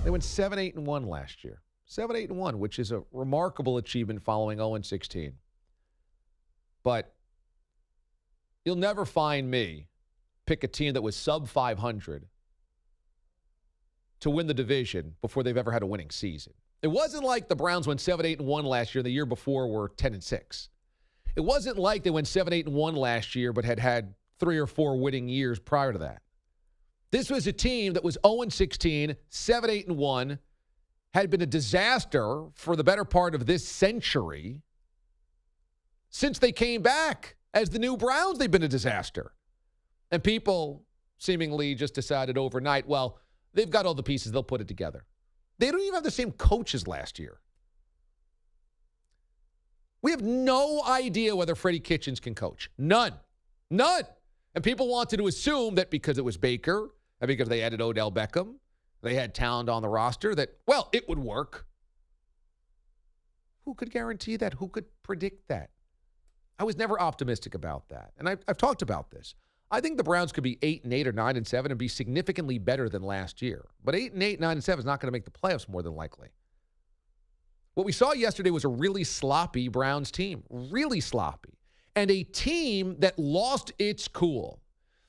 They went 7-8-1 last year. 7-8-1, which is a remarkable achievement following 0-16. But you'll never find me pick a team that was sub 500 to win the division before they've ever had a winning season. It wasn't like the Browns went 7-8-1 last year. The year before were 10-6. It wasn't like they went 7-8-1 last year but had 3 or 4 winning years prior to that. This was a team that was 0-16, 7-8-1, had been a disaster for the better part of this century. Since they came back as the new Browns, they've been a disaster. And people seemingly just decided overnight, well, they've got all the pieces, they'll put it together. They don't even have the same coaches last year. We have no idea whether Freddie Kitchens can coach. None. And people wanted to assume that because it was Baker and because they added Odell Beckham, they had talent on the roster that, well, it would work. Who could guarantee that? Who could predict that? I was never optimistic about that. And I've talked about this. I think the Browns could be 8-8 or 9-7 and be significantly better than last year. But 8-8, 9-7 is not going to make the playoffs more than likely. What we saw yesterday was a really sloppy Browns team. Really sloppy. And a team that lost its cool.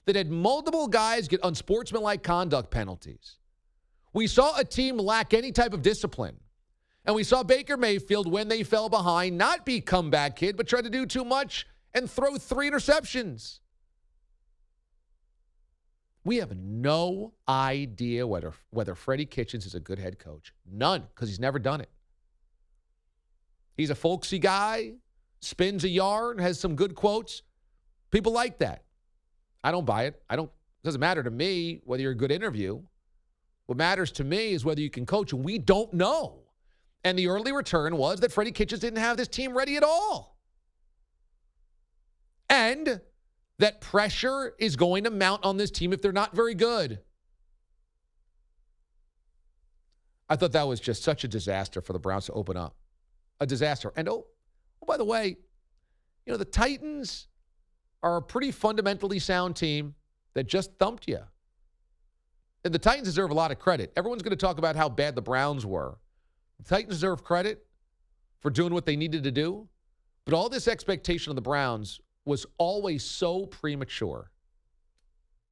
That had multiple guys get unsportsmanlike conduct penalties. We saw a team lack any type of discipline. And we saw Baker Mayfield, when they fell behind, not be comeback kid, but try to do too much and throw 3 interceptions. We have no idea whether Freddie Kitchens is a good head coach. None, because he's never done it. He's a folksy guy, spins a yarn, has some good quotes. People like that. I don't buy it. It doesn't matter to me whether you're a good interview. What matters to me is whether you can coach, and we don't know. And the early return was that Freddie Kitchens didn't have this team ready at all. And that pressure is going to mount on this team if they're not very good. I thought that was just such a disaster for the Browns to open up. A disaster. And, by the way, the Titans are a pretty fundamentally sound team that just thumped you. And the Titans deserve a lot of credit. Everyone's going to talk about how bad the Browns were. The Titans deserve credit for doing what they needed to do. But all this expectation of the Browns was always so premature.